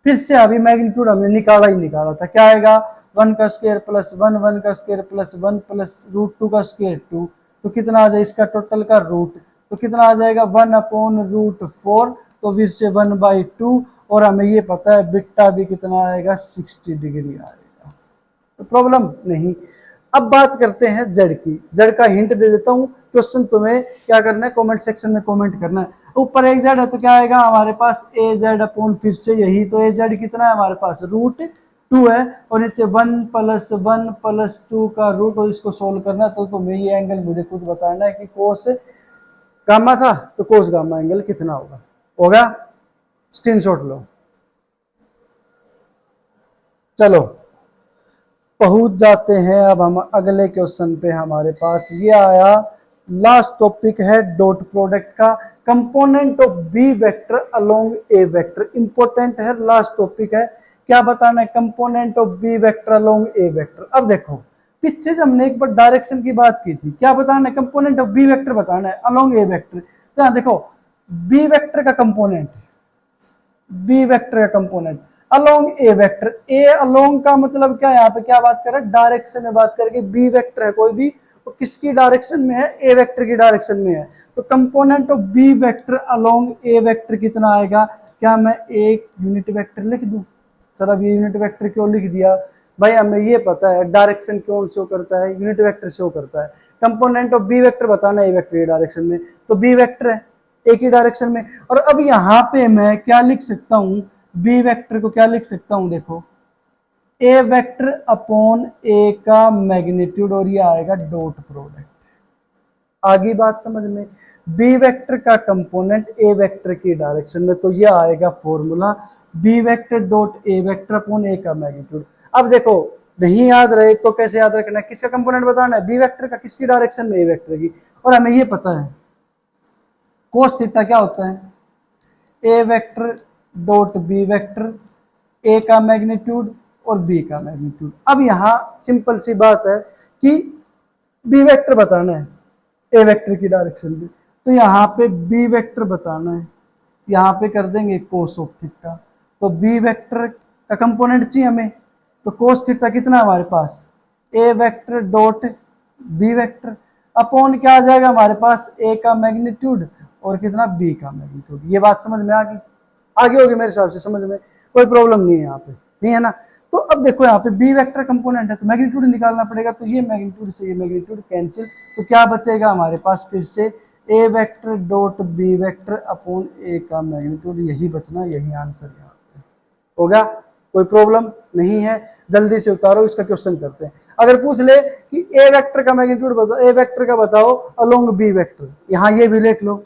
फिर से अभी मैग्नीट्यूड हमने निकाला ही निकाला था, क्या आएगा 1 का स्क्वायर प्लस 1, 1 का स्क्वायर प्लस 1 प्लस √2 का स्क्वायर 2, तो कितना आ जाए इसका टोटल का रूट, तो कितना आ जाएगा 1/√4, तो फिर से 1/2। और हमें ये पता है बिट्टा भी कितना आएगा 60 डिग्री आएगा, तो प्रॉब्लम नहीं। अब बात करते हैं जेड की, जेड का हिंट दे देता हूँ, क्वेश्चन तुम्हें क्या करना है कमेंट सेक्शन में कमेंट करना है। ऊपर एक जेड है तो क्या आएगा हमारे पास ए जेड अपॉन फिर से यही, तो ए जेड कितना है हमारे पास √2 है, और नीचे 1 + 1 + 2 का रूट, और इसको सोल्व करना है। तो तुम्हें ये एंगल मुझे खुद बताना है कि कोस गामा था तो कोस गामा एंगल कितना होगा। स्क्रीनशॉट लो। चलो पहुंच जाते हैं अब हम अगले क्वेश्चन पे। हमारे पास ये आया, लास्ट टॉपिक है डॉट प्रोडक्ट का, component of B vector along A vector. Important है, लास्ट टॉपिक है। क्या बताना है, component of B vector along A vector. अब देखो पीछे जब हमने एक बार डायरेक्शन की बात की थी, क्या बताना है, कंपोनेंट ऑफ बी वेक्टर बताना है अलोंग ए वेक्टर। तो यहाँ देखो बी वेक्टर का कंपोनेंट, बी वेक्टर का component along A vector. A along का मतलब क्या है, यहाँ पे क्या बात कर रहे हैं, डायरेक्शन में बात करेंगे। बी वेक्टर है कोई भी तो किसकी डायरेक्शन में है, ए वेक्टर की डायरेक्शन में है। तो component of B vector along A vector कितना आएगा। क्या मैं एक यूनिट वेक्टर लिख दूं, सर अब ये यूनिट वेक्टर क्यों लिख दिया भाई, हमें ये पता है डायरेक्शन क्यों शो करता है, यूनिट वेक्टर शो करता है। कंपोनेंट ऑफ बी वेक्टर बताना ए वेक्टर की डायरेक्शन में, तो बी वेक्टर है एक ही डायरेक्शन में। और अब यहाँ पे मैं क्या लिख सकता हूँ, बी वेक्टर को क्या लिख सकता हूँ, देखो ए वेक्टर अपॉन ए का मैग्नीट्यूड, और ये आएगा डॉट प्रोडक्ट। आगे बात समझ में, बी वेक्टर का कंपोनेंट ए वेक्टर की डायरेक्शन में, तो ये आएगा formula B vector dot A vector upon A का मैग्नीट्यूड। अब देखो नहीं याद रहे तो कैसे याद रखना है, किसका कंपोनेंट बताना है, बी वेक्टर का, किसकी डायरेक्शन में, ए वेक्टर की। और हमें ये पता है कोस थीटा क्या होता है, ए वेक्टर डॉट बी वेक्टर, ए का मैग्नीट्यूड और बी का मैग्नीट्यूड। अब यहाँ सिंपल सी बात है कि बी वेक्टर बताना है ए वेक्टर की डायरेक्शन में, तो यहाँ पे बी वेक्टर बताना है, यहाँ पे कर देंगे कोस ऑफ थीटा। तो बी वेक्टर का कंपोनेंट चाहिए हमें, तो कोस थीटा कितना है हमारे पास, A vector dot B vector upon क्या आ जाएगा हमारे पास, ए का मैग्नीट्यूड और कितना, बी का मैग्नीट्यूड। ये बात समझ में आ गई, आगे होगी मेरे हिसाब से समझ में, कोई प्रॉब्लम नहीं है यहाँ पे, नहीं है ना। तो अब देखो यहाँ पे बी वेक्टर कंपोनेंट है तो मैग्नीट्यूड निकालना पड़ेगा, तो ये मैग्नीट्यूड से ये मैग्नीट्यूड कैंसिल, तो क्या बचेगा हमारे पास फिर से A vector dot B vector upon A का मैग्नीट्यूड, यही बचना, यही आंसर यहाँ पे होगा। कोई प्रॉब्लम नहीं है, जल्दी से उतारो, इसका क्वेश्चन करते हैं। अगर पूछ ले कि ए वेक्टर का मैग्नीट्यूड बताओ, ए वेक्टर का बताओ अलोंग बी वेक्टर, यहाँ ये भी लिख लो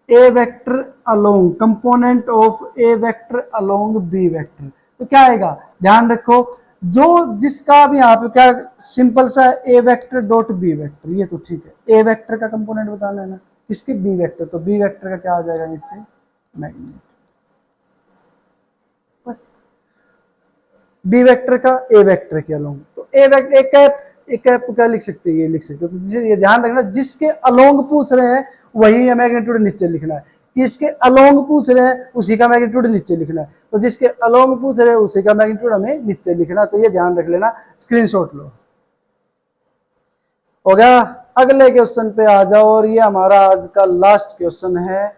A vector along, component of A vector along B vector, तो क्या आएगा, ध्यान रखो जो जिसका भी यहाँ पे क्या सिंपल सा ए वेक्टर डॉट बी वेक्टर, ये तो ठीक है। ए वेक्टर का कंपोनेंट बताना है ना, किसके, बी वेक्टर, तो बी वेक्टर का क्या आ जाएगा नीचे मैग्नीट्यूड, बस बी वेक्टर का ए वेक्टर के अलोंग। तो ए वेक्टर एक कैप को क्या लिख सकते हैं, ये लिख सकते हो। तो ये ध्यान रखना जिसके अलोंग पूछ रहे हैं वही मैग्नीट्यूड नीचे लिखना है, किसके अलोंग पूछ रहे हैं उसी का मैग्नीट्यूड नीचे लिखना है। तो जिसके अलोंग पूछ रहे हैं उसी का मैग्नीट्यूड हमें नीचे लिखना, तो ये ध्यान रख लेना, स्क्रीनशॉट लो। हो गया, अगले क्वेश्चन पे आ जाओ, और ये हमारा आज का लास्ट क्वेश्चन है,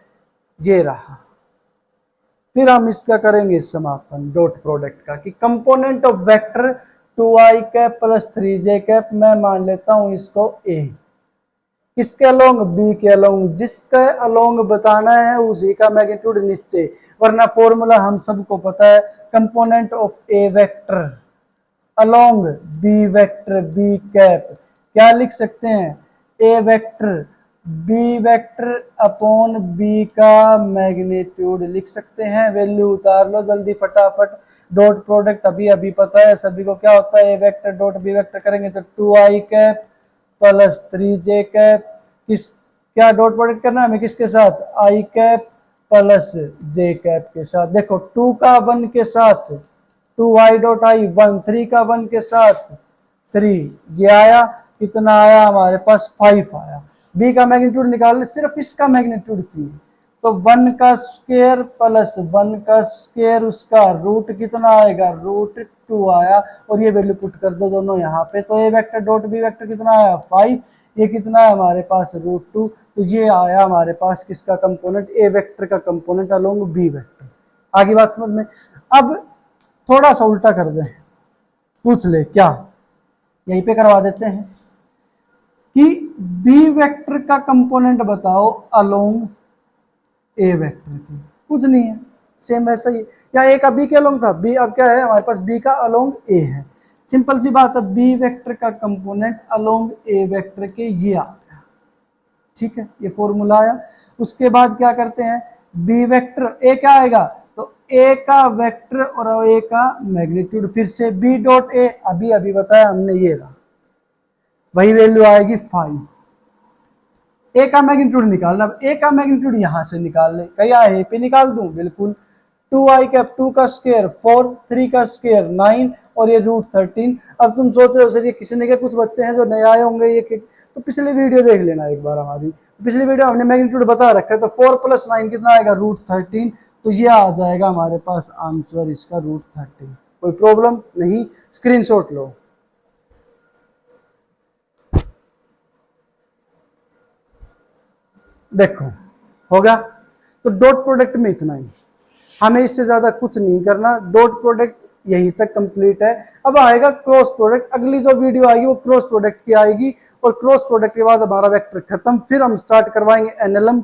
ये रहा फिर हम इसका करेंगे समापन डॉट प्रोडक्ट का कि component of vector 2i cap plus 3j cap, मैं मान लेता हूं इसको a, किसके अलोंग, b के अलोंग, जिसका अलोंग बताना है उसी का मैग्नीट्यूड नीचे, वरना फॉर्मूला हम सबको पता है, component of a vector along b vector b cap, क्या लिख सकते हैं, a vector b vector upon b का मैग्नीट्यूड लिख सकते हैं। वैल्यू उतार लो जल्दी फटाफट, डॉट प्रोडक्ट अभी अभी पता है सभी को क्या होता है, a vector dot b vector करेंगे तो 2i cap plus 3j cap, किस क्या डॉट प्रोडक्ट करना है हमें किसके साथ, i cap plus j cap के साथ। देखो 2 का 1 के साथ 2i डॉट i 1, 3 का 1 के साथ 3, ये आया, कितना आया हमारे पास 5 आया। b का मैग्नीट्यूड निकाल ले, सिर्फ इसका मैग्नीट्यूड चाहिए, तो 1 का स्क्वायर प्लस 1 का स्क्वायर, उसका रूट कितना आएगा, रूट 2 आया, और ये वैल्यू पुट कर दो दोनों यहाँ पे, तो a vector dot b vector कितना आया 5, ये कितना है हमारे पास रूट 2, तो ये आया हमारे पास किसका कंपोनेंट, a वेक्टर का कंपोनेंट अलोंग b वेक्टर। आगे बात समझ में। अब थोड़ा सा उल्टा कर दें, पूछ ले क्या, यहीं पे करवा देते हैं कि b वेक्टर का कंपोनेंट बताओ अलोंग a वेक्टर की, कुछ नहीं है, सेम वैसा ही, या a का b के अलोंग था, b अब क्या है हमारे पास b का अलोंग a है, सिंपल सी बात है, b वेक्टर का कंपोनेंट अलोंग a वेक्टर के ये आ गया, ठीक है, ये फॉर्मूला आया। उसके बाद क्या करते हैं, b वेक्टर a क्या आएगा, तो a का वेक्टर और a का मैग्नीट्यूड, फिर से b डॉट a, अभी अभी बताया हमने, ये रहा, वही वैल्यू आएगी 5, a का मैग्नीट्यूड निकालना, अब a का मैग्नीट्यूड यहां से निकाल ले, क्या है पे निकाल दूं, बिल्कुल, 2i कैप 2 का स्क्वायर 4, 3 का स्क्वायर 9, और ये रूट 13। अब तुम सोचते हो सर ये किसी ने के कुछ बच्चे हैं जो नए आए होंगे, ये तो पिछली वीडियो देख लेना एक बार, हमारी पिछली वीडियो हमने मैग्नीट्यूड बता रखा है, तो 4 प्लस 9 कितना आएगा, रूट 13, तो ये आ जाएगा हमारे पास आंसर इसका रूट 13, कोई प्रॉब्लम नहीं, स्क्रीनशॉट लो। देखो हो गया, तो डॉट प्रोडक्ट में इतना ही, हमें इससे ज्यादा कुछ नहीं करना, डॉट प्रोडक्ट यहीं तक कंप्लीट है। अब आएगा क्रॉस प्रोडक्ट, अगली जो वीडियो आएगी वो क्रॉस प्रोडक्ट की आएगी, और क्रॉस प्रोडक्ट के बाद हमारा वेक्टर खत्म, फिर हम स्टार्ट करवाएंगे एनएलएम।